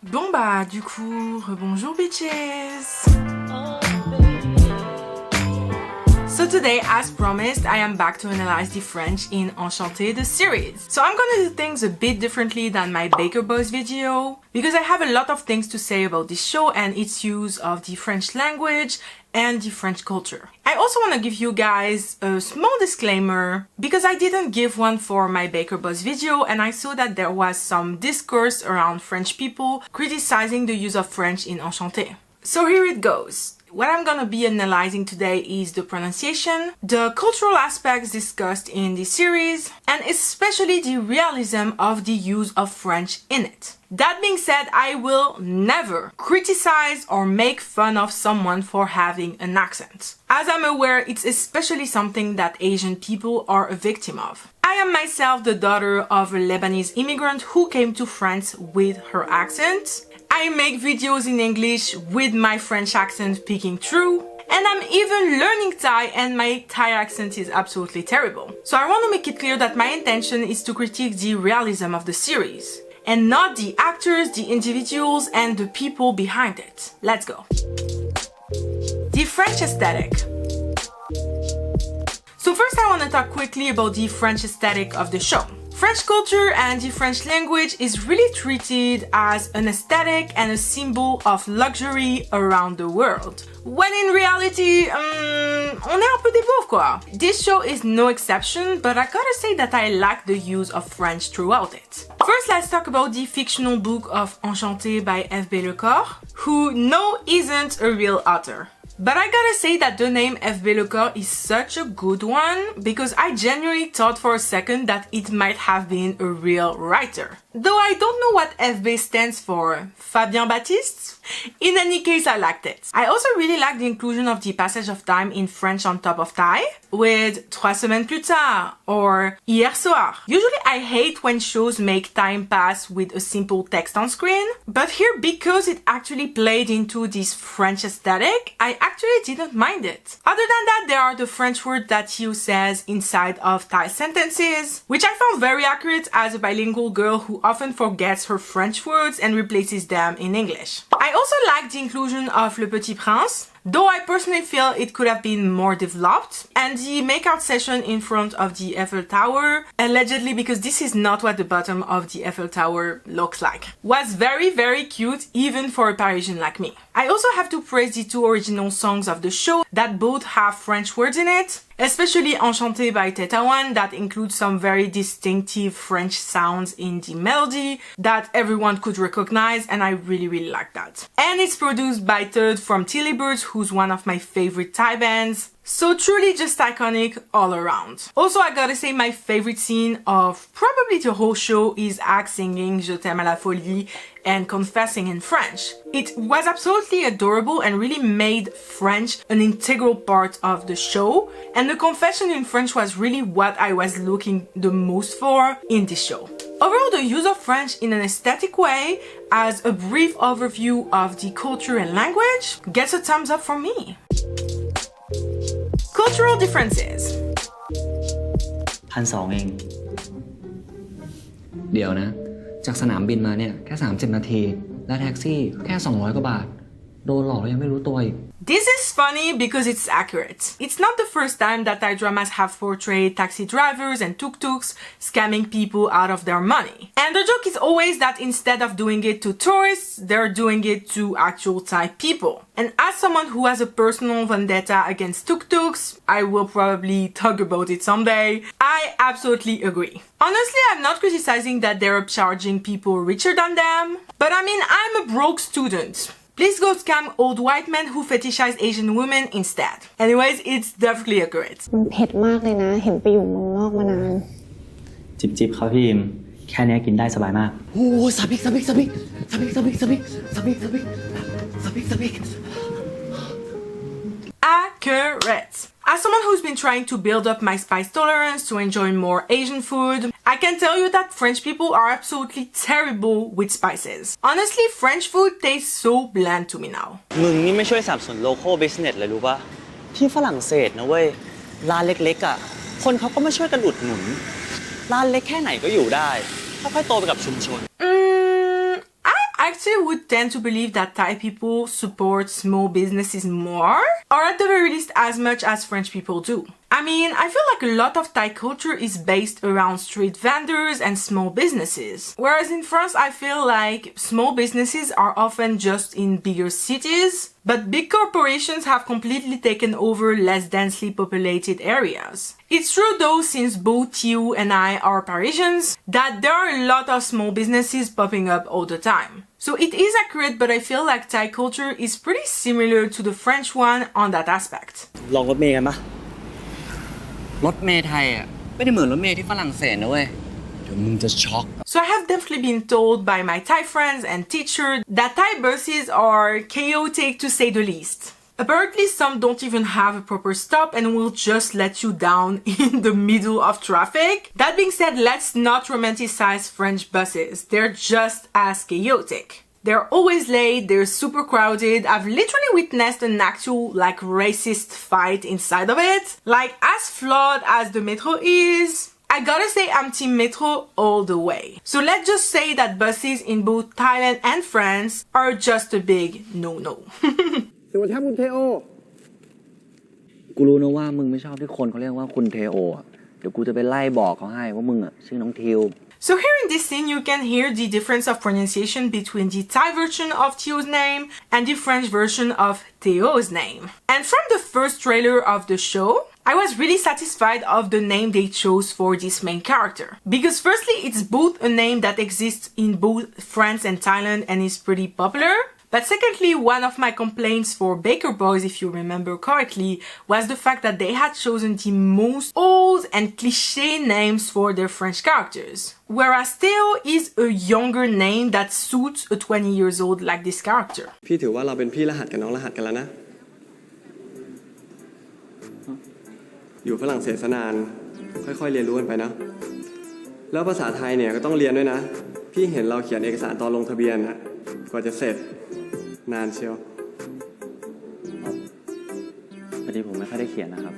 Bon bah du coup, rebonjour bitches! So today, as promised, I am back to analyze the French in Enchanté, the series. So I'm gonna do things a bit differently than my Baker Boys video, because I have a lot of things to say about this show and its use of the French language and the French culture. I also want to give you guys a small disclaimer, because I didn't give one for my Baker Boys video and I saw that there was some discourse around French people criticizing the use of French in Enchanté. So here it goes. What I'm gonna be analyzing today is the pronunciation, the cultural aspects discussed in the series, and especially the realism of the use of French in it. That being said, I will never criticize or make fun of someone for having an accent. As I'm aware, it's especially something that Asian people are a victim of. I am myself the daughter of a Lebanese immigrant who came to France with her accent. I make videos in English with my French accent peeking through, and I'm even learning Thai and my Thai accent is absolutely terrible. So I want to make it clear that my intention is to critique the realism of the series, and not the actors, the individuals, and the people behind it. Let's go. The French aesthetic. So first I want to talk quickly about the French aesthetic of the show. French culture and the French language is really treated as an aesthetic and a symbol of luxury around the world. When in reality, on est un peu des pauvres quoi. This show is no exception, but I gotta say that I like the use of French throughout it. First, let's talk about the fictional book of Enchanté by F.B. Lecor, who no isn't a real author. But I gotta say that the name F.B. Lecor is such a good one because I genuinely thought for a second that it might have been a real writer. Though I don't know what FB stands for, Fabien Baptiste? In any case, I liked it. I also really like the inclusion of the passage of time in French on top of Thai, with 3 semaines plus tard, or hier soir. Usually I hate when shows make time pass with a simple text on screen, but here, because it actually played into this French aesthetic, I actually didn't mind it. Other than that, there are the French words that Hugh says inside of Thai sentences, which I found very accurate as a bilingual girl who often forgets her French words and replaces them in English. I also like the inclusion of Le Petit Prince, though I personally feel it could have been more developed, and the makeout session in front of the Eiffel Tower, allegedly because this is not what the bottom of the Eiffel Tower looks like, was very cute even for a Parisian like me. I also have to praise the 2 original songs of the show that both have French words in it, especially Enchanté by Tétawan that includes some very distinctive French sounds in the melody that everyone could recognize, and I really like that. And it's produced by Third from Tilly Birds, who's one of my favorite Thai bands. So truly just iconic all around. Also, I gotta say my favorite scene of probably the whole show is Axe singing Je t'aime à la folie and confessing in French. It was absolutely adorable and really made French an integral part of the show, and the confession in French was really what I was looking the most for in this show. Overall, the use of French in an aesthetic way, as a brief overview of the culture and language, gets a thumbs up from me. Cultural differences. 1,200 เองเดี๋ยวนะจากสนามบินมาเนี่ยแค่30นาทีและแท็กซี่แค่200กว่าบาทโดนหลอกแล้วยังไม่รู้ตัวอีก This is funny because it's accurate. It's not the first time that Thai dramas have portrayed taxi drivers and tuk-tuks scamming people out of their money. And the joke is always that instead of doing it to tourists, they're doing it to actual Thai people. And as someone who has a personal vendetta against tuk-tuks, I will probably talk about it someday, I absolutely agree. Honestly, I'm not criticizing that they're upcharging people richer than them, but I mean, I'm a broke student. Please go scam old white men who fetishize Asian women instead. Anyways, it's definitely accurate. มันเผ็ดมากเลยนะเห็นไปอยู่เมืองนอกมานาน จิบครับพี่อิมแค่นี้กินได้สบายมากโอ้สบิก Accurate. As someone who's been trying to build up my spice tolerance to enjoy more Asian food, I can tell you that French people are absolutely terrible with spices. Honestly, French food tastes so bland to me now. มึงนี่ไม่ช่วยสนับสนุน local business เลยรู้ปะที่ฝรั่งเศสนะเว้ยร้านเล็กๆอ่ะคนเขาก็มาช่วยกันอุดหนุนร้านเล็กแค่ไหนก็อยู่ได้ค่อยๆโตไปกับชุมชน I actually would tend to believe that Thai people support small businesses more, or at the very least as much as French people do. I mean, I feel like a lot of Thai culture is based around street vendors and small businesses. Whereas in France, I feel like small businesses are often just in bigger cities, but big corporations have completely taken over less densely populated areas. It's true though, since both you and I are Parisians, that there are a lot of small businesses popping up all the time. So it is accurate, but I feel like Thai culture is pretty similar to the French one on that aspect. ลองรถเมล์กันปะ รถเมล์ไทยอ่ะไม่ได้เหมือนรถเมล์ที่ฝรั่งเศสนะเว้ยเดี๋ยวมึงจะช็อก So I have definitely been told by my Thai friends and teacher that Thai buses are chaotic to say the least. Apparently some don't even have a proper stop and will just let you down in the middle of traffic. That being said, let's not romanticize French buses. They're just as chaotic. They're always late, they're super crowded. I've literally witnessed an actual racist fight inside of it. Like, as flawed as the metro is, I gotta say I'm team metro all the way. So let's just say that buses in both Thailand and France are just a big no-no. สวัสดีครับคุณเทโอ กูรู้นะว่ามึงไม่ชอบที่คนเขาเรียกว่าคุณเทโออ่ะเดี๋ยวกูจะไปไล่บอกเขาให้ว่ามึงอ่ะชื่อน้องทิว So here in this scene you can hear the difference of pronunciation between the Thai version of Theo's name and the French version of Theo's name. And from the first trailer of the show, I was really satisfied of the name they chose for this main character. Because firstly, it's both a name that exists in both France and Thailand and is pretty popular. But secondly, one of my complaints for Baker Boys, if you remember correctly, was the fact that they had chosen the most old and cliché names for their French characters. Whereas Theo is a younger name that suits a 20 years old like this character. พี่ถือว่าเราเป็นพี่รหัสกับน้องรหัสกันแล้วนะ อยู่ฝรั่งเศสนานค่อยๆเรียนรู้กันไปนะ แล้วภาษาไทยเนี่ยก็ต้องเรียนด้วยนะ พี่เห็นเราเขียนเอกสารตอนลงทะเบียนอะกว่าจะเสร็จนานเชียว พอดีผมไม่ค่อยได้เขียนนะครับ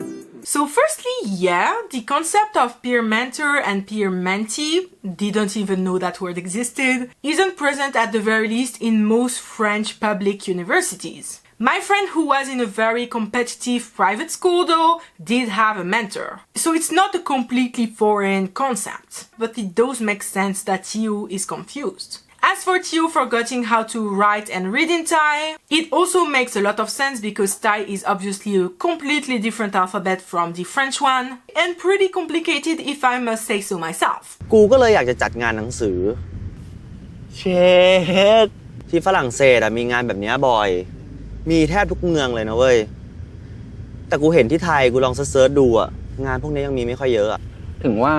So firstly, yeah, the concept of peer mentor and peer mentee, didn't even know that word existed, isn't present at the very least in most French public universities. My friend who was in a very competitive private school though did have a mentor. So it's not a completely foreign concept, but it does make sense that Theo is confused. As for Theo forgetting how to write and read in Thai, it also makes a lot of sense because Thai is obviously a completely different alphabet from the French one, and pretty complicated if I must say so myself. กูก็เลยอยากจะจัดงานหนังสือเชดที่ฝรั่งเศสอะมีงานแบบนี้บ่อยมีแทบทุกเมืองเลยนะเว้ยแต่กูเห็นที่ไทยกูลองเซิร์ชดูอะงานพวกนี้ยังมีไม่ค่อยเยอะอะ ถึงว่า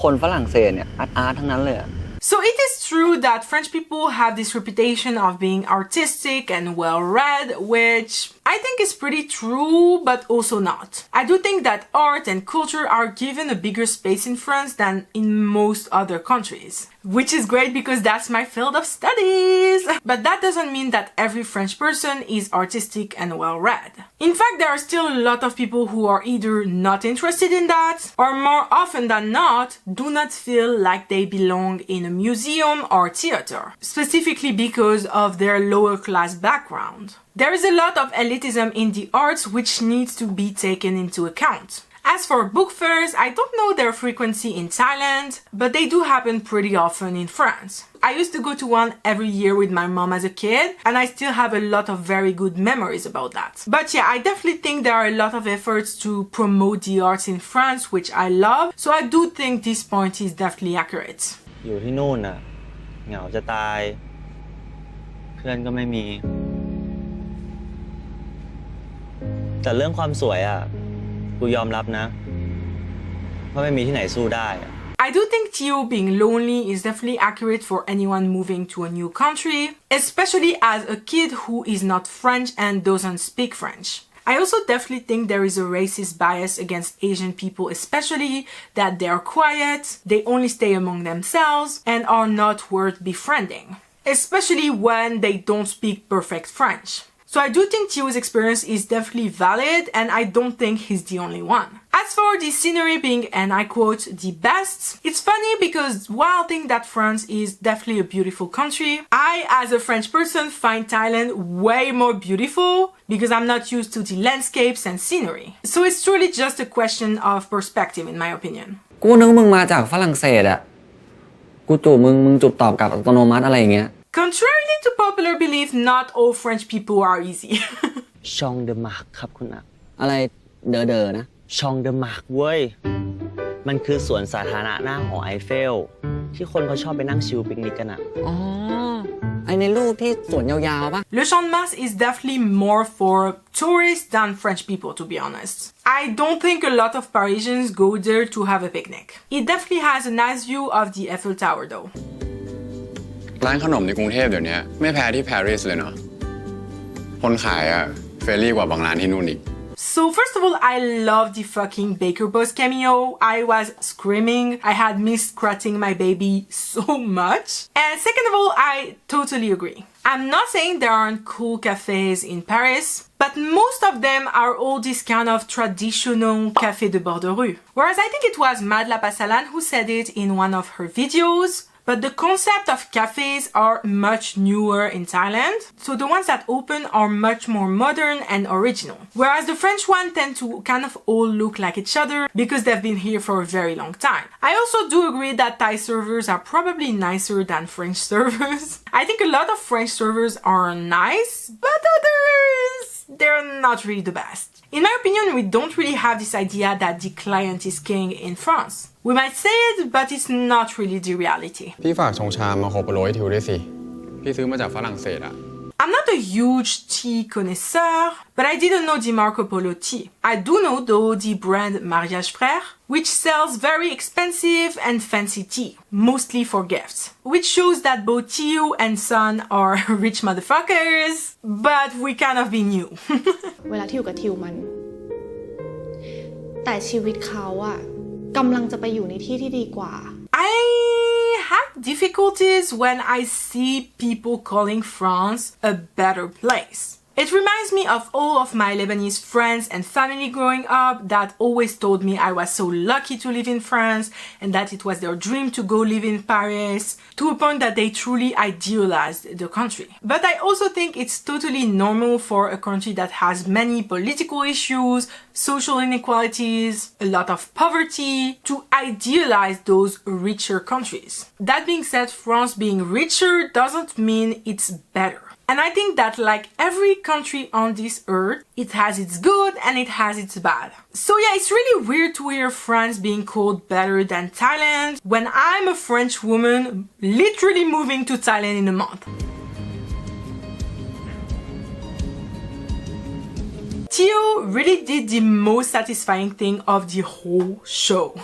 คนฝรั่งเศสเนี่ยอาร์ตทั้งนั้นเลยอะ So it is true that French people have this reputation of being artistic and well-read, which I think is pretty true, but also not. I do think that art and culture are given a bigger space in France than in most other countries. Which is great because that's my field of studies! But that doesn't mean that every French person is artistic and well-read. In fact, there are still a lot of people who are either not interested in that, or more often than not, do not feel like they belong in a museum or theater, specifically because of their lower class background. There is a lot of elitism in the arts which needs to be taken into account. As for book fairs, I don't know their frequency in Thailand, but they do happen pretty often in France. I used to go to one every year with my mom as a kid, and I still have a lot of very good memories about that. But yeah, I definitely think there are a lot of efforts to promote the arts in France, which I love, so I do think this point is definitely accurate. อยู่ที่นู่นน่ะเหงาจะตายเพื่อนก็ไม่มีแต่เรื่องความสวยอ่ะกูยอมรับนะว่าไม่มีที่ไหนสู้ได้ I do think Theo being lonely is definitely accurate for anyone moving to a new country, especially as a kid who is not French and doesn't speak French. I also definitely think there is a racist bias against Asian people, especially that they are quiet, they only stay among themselves, and are not worth befriending, especially when they don't speak perfect French. So I do think Theo's experience is definitely valid, and I don't think he's the only one. As for the scenery being, and I quote, the best, it's funny because while I think that France is definitely a beautiful country, I, as a French person, find Thailand way more beautiful because I'm not used to the landscapes and scenery. So it's truly just a question of perspective, in my opinion. กูนึกมึงมาจากฝรั่งเศสอะกูจูบมึงจูบตอบกลับอัตโนมัติอะไรอย่างเงี้ย Contrarily to popular belief, not all French people are easy. ชองเดอมาร์กครับคุณอะ อะไรเดอนะ ชองเดอมาร์กเว้ย มันคือสวนสาธารณะหน้าหอไอเฟล ที่คนเขาชอบไปนั่งชิลปิกนิกกันอะ อ๋อไอในรูปที่สวนยาวๆปะ Le Champ de Mars is definitely more for tourists than French people, to be honest. I don't think a lot of Parisians go there to have a picnic. It definitely has a nice view of the Eiffel Tower though. ร้านขนมในกรุงเทพเดี๋ยวนี้ไม่แพ้ที่ปารีสเลยเนาะคนขายอะเฟรนลี่กว่าบางร้านที่นู่นอีก So first of all, I love the fucking Baker Boss cameo. I was screaming. I had missed scratching my baby so much. And second of all, I totally agree. I'm not saying there aren't cool cafes in Paris, but most of them are all this kind of traditional café de bord de rue. Whereas I think it was Mad La Passalan who said it in one of her videos. But the concept of cafes are much newer in Thailand, so the ones that open are much more modern and original. Whereas the French ones tend to kind of all look like each other because they've been here for a very long time. I also do agree that Thai servers are probably nicer than French servers. I think a lot of French servers are nice, but others, they're not really the best. In my opinion, we don't really have this idea that the client is king in France. We might say it, but it's not really the reality. พี่ฝากชงชามาโคโปโรให้ทิวด้วยสิพี่ซื้อมาจากฝรั่งเศสอะ I'm not a huge tea connoisseur, but I didn't know the Marco Polo tea. I do know though the brand Mariage Frère, which sells very expensive and fancy tea, mostly for gifts, which shows that both Tio and Son are rich motherfuckers, but we kind of be new. เวลาที่อยู่กับทิวมัน แต่ชีวิตเขาอะกำลังจะไปอยู่ในที่ที่ดีกว่า I have difficulties when I see people calling France a better place. It reminds me of all of my Lebanese friends and family growing up that always told me I was so lucky to live in France and that it was their dream to go live in Paris, to a point that they truly idealized the country. But I also think it's totally normal for a country that has many political issues, social inequalities, a lot of poverty, to idealize those richer countries. That being said, France being richer doesn't mean it's better. And I think that like every country on this earth, it has its good and it has its bad. So yeah, it's really weird to hear France being called better than Thailand when I'm a French woman literally moving to Thailand in a month. Tio really did the most satisfying thing of the whole show.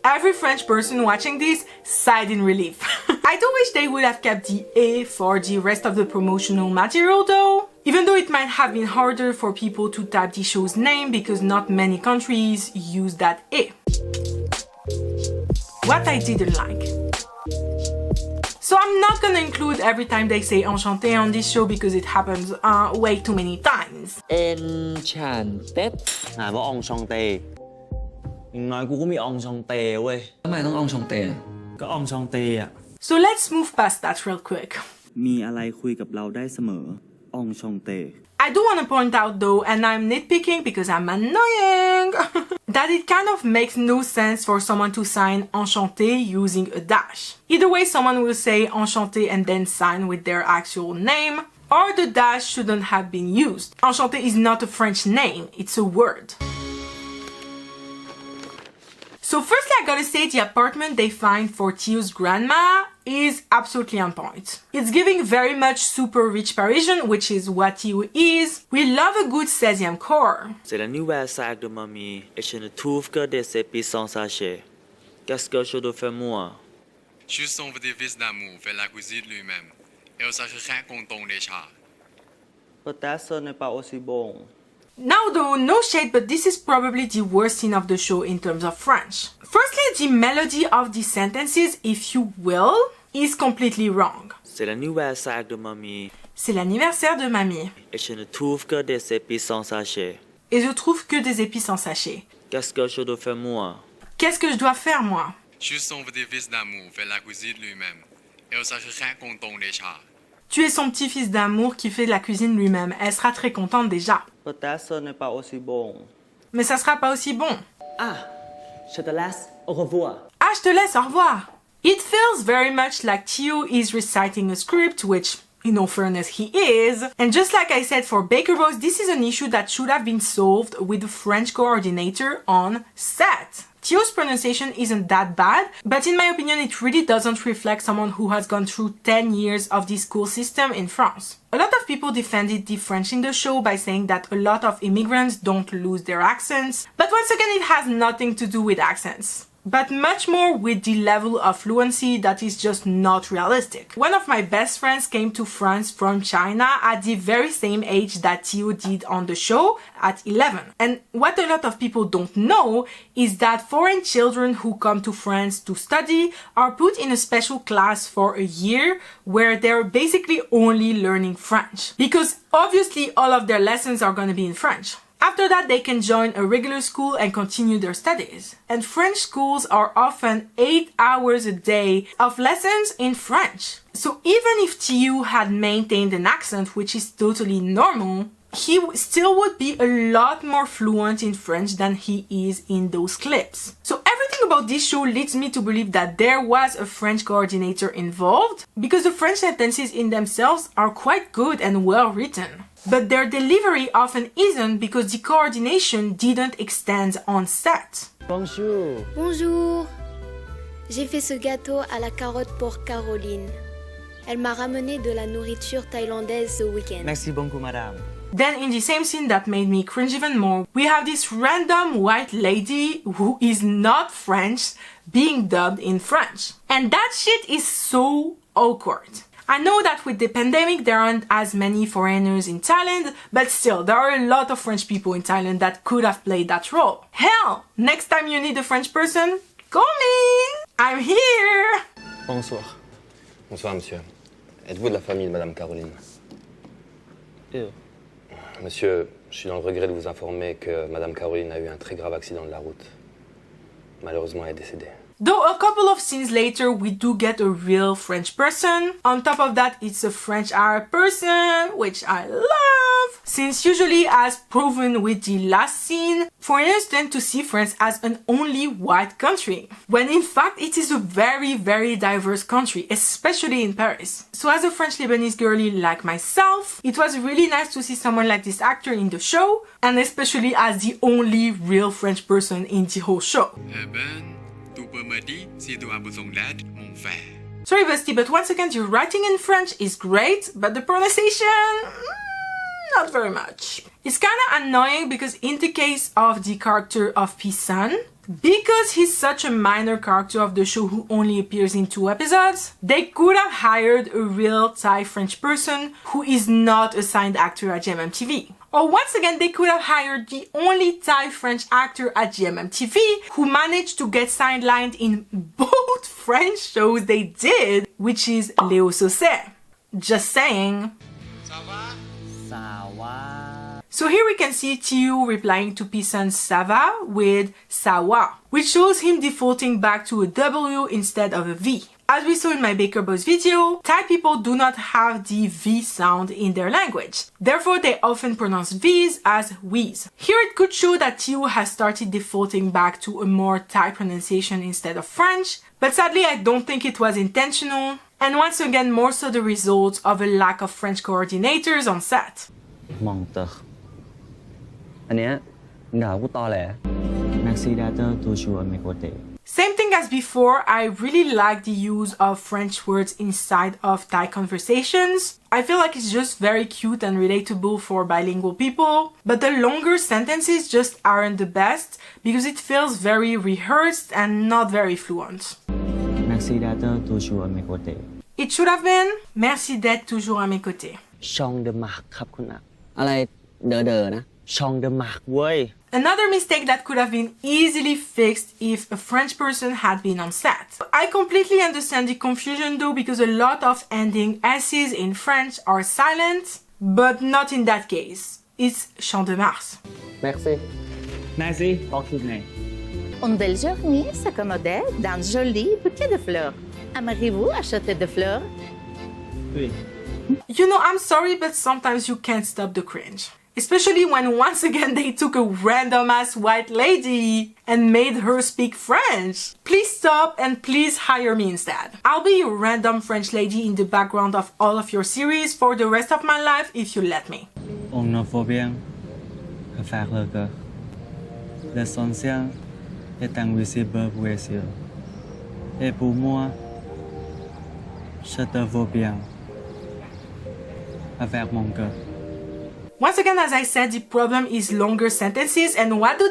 Every French person watching this sighed in relief. I do wish they would have kept the A for the rest of the promotional material though, even though it might have been harder for people to type the show's name because not many countries use that A. What I didn't like. So I'm not gonna include every time they say enchanté on this show because it happens way too many times. enchanté อ่านว่าอองชองเตอย่างน้อยกูก็มีอองชองเตเว้ย ทำไมต้องอองชองเต ก็อองชองเตอะ So let's move past that real quick. มีอะไรคุยกับเราได้เสมออองชองเต I do want to point out though, and I'm nitpicking because I'm annoying, that it kind of makes no sense for someone to sign enchanté using a dash. Either way, someone will say enchanté and then sign with their actual name, or the dash shouldn't have been used. Enchanté is not a French name, it's a word. So firstly, I gotta say the apartment they find for Tio's grandma is absolutely on point. It's giving very much super rich Parisian, which is what Tio is. We love a good 16e core. C'est l'anniversaire de mamie et je ne trouve que des épices sachets. Qu'est-ce que je dois faire moi? Juste envoyer des vis d'amour vers la cuisine lui-même. Et ça se fait content déjà. Peut-être ce n'est pas aussi bon. Now though, no shade, but this is probably the worst scene of the show in terms of French. Firstly, the melody of the sentences, if you will, is completely wrong. C'est l'anniversaire de mamie C'est l'anniversaire de mamie. et je ne trouve que des épices sachets. Et je trouve que des épices en sachet. Qu'est-ce que je dois faire moi? Qu'est-ce que je dois faire moi? Je suis son petit-fils d'amour fait la cuisine lui-même et ça se fait content déjà. Tu es son petit-fils d'amour qui fait de la cuisine lui-même. Elle sera très contente déjà. Peut-être ce n'est pas aussi bon. Mais ça sera pas aussi bon. Ah, je te laisse. Au revoir. Ah, je te laisse, au revoir. It feels very much like Theo is reciting a script, which, in all fairness, he is. And just like I said for Baker Boys, this is an issue that should have been solved with the French coordinator on set. Theo's pronunciation isn't that bad, but in my opinion it really doesn't reflect someone who has gone through 10 years of the school system in France. A lot of people defended the French in the show by saying that a lot of immigrants don't lose their accents, but once again it has nothing to do with accents, but much more with the level of fluency that is just not realistic. One of my best friends came to France from China at the very same age that Theo did on the show, at 11. And what a lot of people don't know is that foreign children who come to France to study are put in a special class for a year where they're basically only learning French. Because obviously all of their lessons are going to be in French. After that, they can join a regular school and continue their studies. And French schools are often 8 hours a day of lessons in French. So even if Theo had maintained an accent, which is totally normal, he still would be a lot more fluent in French than he is in those clips. So everything about this show leads me to believe that there was a French coordinator involved, because the French sentences in themselves are quite good and well written. But their delivery often isn't because the coordination didn't extend on set. Bonjour. Bonjour. J'ai fait ce gâteau à la carotte pour Caroline. Elle m'a ramené de la nourriture thaïlandaise ce week-end. Merci beaucoup, madame. Then in the same scene that made me cringe even more, we have this random white lady who is not French being dubbed in French. And that shit is so awkward. I know that with the pandemic there aren't as many foreigners in Thailand, but still, there are a lot of French people in Thailand that could have played that role. Hell, next time you need a French person, call me! I'm here! Bonsoir. Bonsoir, monsieur. Êtes-vous de la famille de Madame Caroline? Monsieur, je suis dans le regret de vous informer que Madame Caroline a eu un très grave accident de la route. Malheureusement, elle est décédée. Though a couple of scenes later we do get a real French person. On top of that, it's a French Arab person, which I love. Since usually, as proven with the last scene, foreigners tend to see France as an only white country, when in fact it is a very, very diverse country, especially in Paris. So as a French Lebanese girly like myself, it was really nice to see someone like this actor in the show, and especially as the only real French person in the whole show. Sorry bestie, but once again your writing in French is great, but the pronunciation, not very much. It's kinda annoying because in the case of the character of Pisan, because he's such a minor character of the show who only appears in 2 episodes, they could have hired a real Thai French person who is not a signed actor at GMMTV. Or once again, they could have hired the only Thai French actor at GMMTV who managed to get sidelined in both French shows they did, which is Léo Sausset. Just saying. So here we can see Theo replying to Pisan's ça va with ça va, which shows him defaulting back to a W instead of a V. As we saw in my Baker Boys video, Thai people do not have the V sound in their language. Therefore, they often pronounce V's as We's. Here it could show that Theo has started defaulting back to a more Thai pronunciation instead of French, but sadly I don't think it was intentional, and once again more so the result of a lack of French coordinators on set. มองเตออันเนี้ยด่ากูตอแหล Maxi data toujours à mes côtés. Same thing as before, I really like the use of French words inside of Thai conversations. I feel like it's just very cute and relatable for bilingual people, but the longer sentences just aren't the best because it feels very rehearsed and not very fluent. Maxi data toujours à mes côtés. It should have been Merci d'être toujours à mes côtés. ช่องเดอะมาร์กครับคุณอะอะไรเดอนะช่องเดอะมาร์กเว้ย Another mistake that could have been easily fixed if a French person had been on set. I completely understand the confusion though because a lot of ending S's in French are silent, but not in that case. It's Champ de Mars. Merci. Nancy บอกถูกไง Une belle journée s'accommodait d'un joli bouquet de fleurs. Aimeriez-vous acheter des fleurs? Oui. You know, I'm sorry, but sometimes you can't stop the cringe. Especially when once again they took a random ass white lady and made her speak French. Please stop and please hire me instead. I'll be a random French lady in the background of all of your series for the rest of my life if you let me. On ne faut bien que faire le que l'essentiel est invisible pour eux. Et pour moi, je te veux bien avec mon cœur. Once again, as I said, the problem is longer sentences, and what do?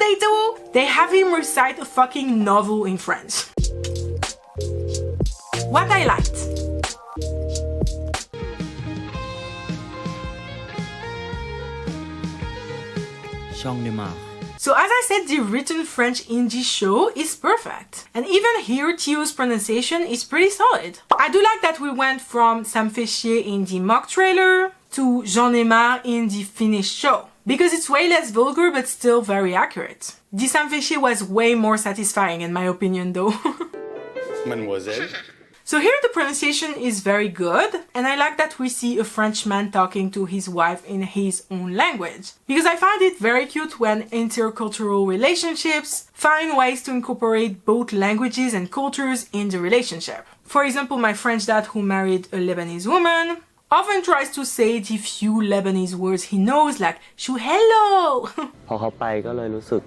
They have him recite a fucking novel in French. What I liked. J'en ai marre. So as I said, the written French in this show is perfect. And even here, Thio's pronunciation is pretty solid. I do like that we went from Ça me fait chier in the mock trailer to J'en ai marre in the finished show. Because it's way less vulgar but still very accurate. The Ça me fait chier was way more satisfying in my opinion though. Mademoiselle. So here the pronunciation is very good, and I like that we see a Frenchman talking to his wife in his own language. Because I find it very cute when intercultural relationships find ways to incorporate both languages and cultures in the relationship. For example, my French dad who married a Lebanese woman often tries to say the few Lebanese words he knows like "shu hello." พอเขาไปก็เลยรู้สึก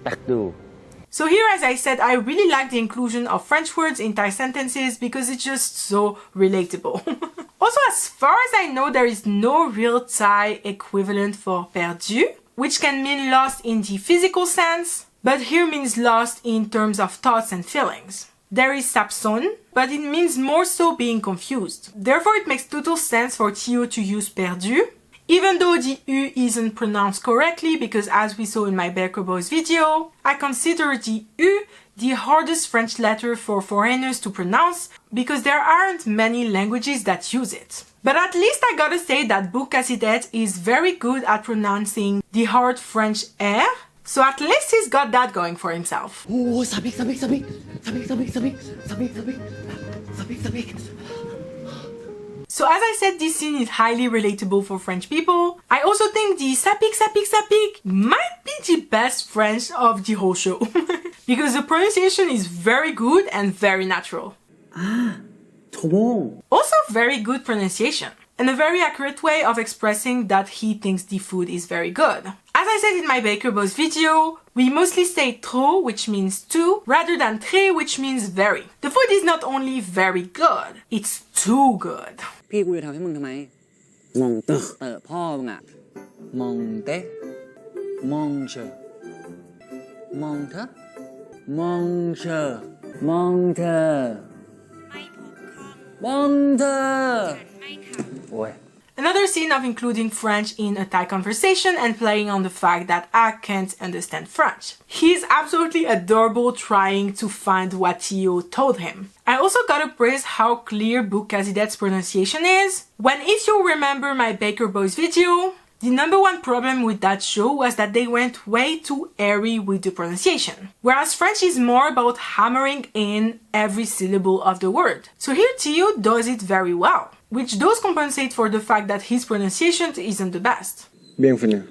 แปลกดู So here, as I said, I really like the inclusion of French words in Thai sentences because it's just so relatable. Also, as far as I know, there is no real Thai equivalent for perdu, which can mean lost in the physical sense, but here means lost in terms of thoughts and feelings. There is sapson, but it means more so being confused. Therefore, it makes total sense for Thio to use perdu, even though the U isn't pronounced correctly, because as we saw in my Baker Boys video, I consider the U the hardest French letter for foreigners to pronounce because there aren't many languages that use it. But at least I gotta say that Boucazidet is very good at pronouncing the hard French R, so at least he's got that going for himself. Oh, sabik. So as I said, this scene is highly relatable for French people. I also think the sapik might be the best French of the whole show. Because the pronunciation is very good and very natural. trop bon. Also very good pronunciation. And a very accurate way of expressing that he thinks the food is very good. As I said in my Baker Boss video, we mostly say trop, which means too, rather than très, which means very. The food is not only very good, it's too good. พี่กูจะทำให้มึงทำไมมองเต๋อพ่อมึงอะมองเตะมองเชอมองเถอะมองเชอมองเธอมองเธอโอ้ย Another scene of including French in a Thai conversation and playing on the fact that I can't understand French. He's absolutely adorable trying to find what Thio told him. I also gotta praise how clear Boucazidet's pronunciation is. When if you remember my Baker Boys video, the number one problem with that show was that they went way too airy with the pronunciation. Whereas French is more about hammering in every syllable of the word. So here Thio does it very well, which does compensate for the fact that his pronunciation isn't the best. Bienvenue.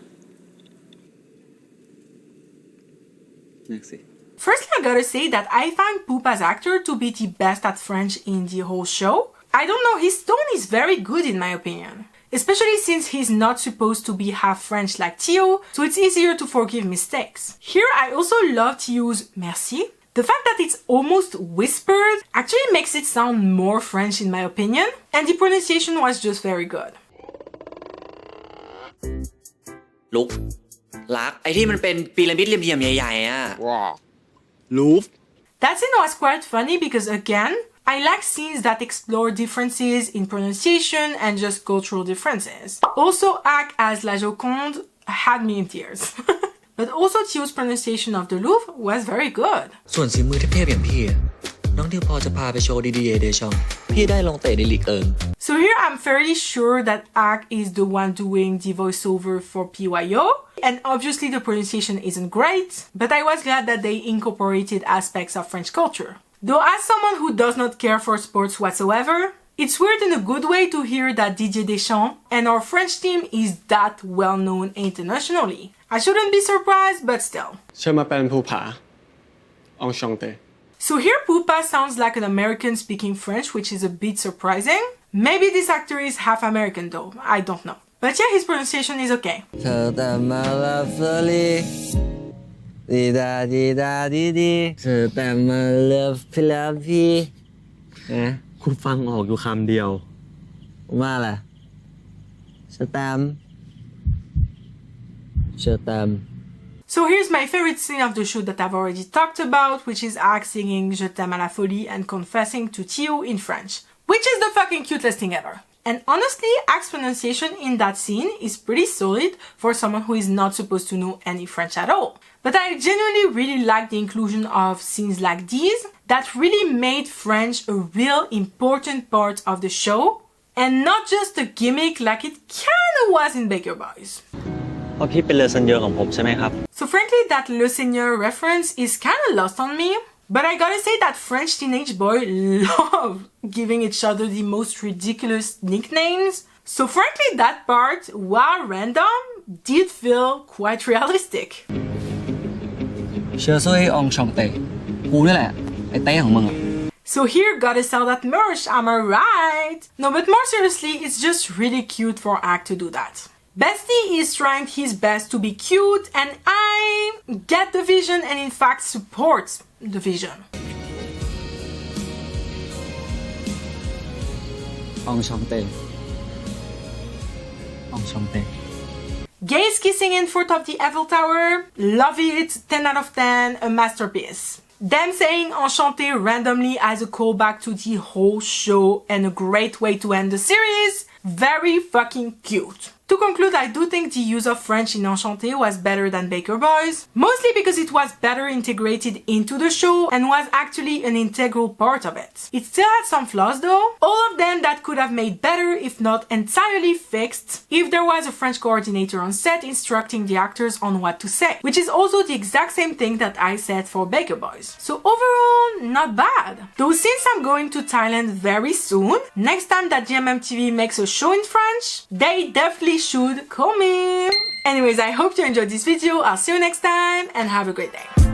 Merci. Firstly, I gotta say that I find Poop as actor to be the best at French in the whole show. I don't know, his tone is very good in my opinion. Especially since he's not supposed to be half French like Thio, so it's easier to forgive mistakes. Here I also love Thio's merci. The fact that it's almost whispered actually makes it sound more French in my opinion, and the pronunciation was just very good. ลุกลักไอ้ที่มันเป็นพีระมิดเหลี่ยมๆใหญ่ๆอ่ะ That scene was quite funny because again, I like scenes that explore differences in pronunciation and just cultural differences. Also, Ak as La Joconde had me in tears. But also Thio's pronunciation of the Louvre was very good. ส่วนฝีมือเทพๆอย่างพี่น้องทิวพอจะพาไปโชว์ดีๆเดชองพี่ได้ลงเตะในลีกเอิง So here I'm fairly sure that Ak is the one doing the voiceover for PYO. and obviously the pronunciation isn't great, but I was glad that they incorporated aspects of French culture. Though as someone who does not care for sports whatsoever, it's weird in a good way to hear that Didier Deschamps and our French team is that well known internationally. I shouldn't be surprised, but still. Je m'appelle Poupa. Enchanté. So here Poupa sounds like an American speaking French, which is a bit surprising. Maybe this actor is half American though, I don't know. But yeah, his pronunciation is okay. So here's my favorite scene of the show that I've already talked about, which is Axe singing Je t'aime à la folie and confessing to Theo in French, which is the fucking cutest thing ever. And honestly, Axe's pronunciation in that scene is pretty solid for someone who is not supposed to know any French at all. But I genuinely really like the inclusion of scenes like these that really made French a real important part of the show and not just a gimmick like it kinda was in Baker Boys. เพราะพี่เป็นเลอเซนเยอร์ของผมใช่ไหมครับ So frankly, that Le Seigneur reference is kinda lost on me. But I gotta say that French teenage boys love giving each other the most ridiculous nicknames. So frankly, that part, while random, did feel quite realistic. เชื่อซุยองชองเตกูนี่แหละไอ้เต้ของมึง So here, gotta sell that merch, am I right? No, but more seriously, it's just really cute for Act to do that. Bestie is trying his best to be cute, and I get the vision and in fact support the vision. องชองเตองชองเต Gays kissing in front of the Eiffel Tower, love it, 10 out of 10, a masterpiece. Them saying enchanté randomly as a callback to the whole show and a great way to end the series, very fucking cute. To conclude, I do think the use of French in Enchanté was better than Baker Boys, mostly because it was better integrated into the show and was actually an integral part of it. It still had some flaws though, all of them that could have made better if not entirely fixed if there was a French coordinator on set instructing the actors on what to say, which is also the exact same thing that I said for Baker Boys. So overall, not bad. Though since I'm going to Thailand very soon, next time that GMMTV makes a show in French, they definitely should call me. Anyways, I hope you enjoyed this video. I'll see you next time and have a great day.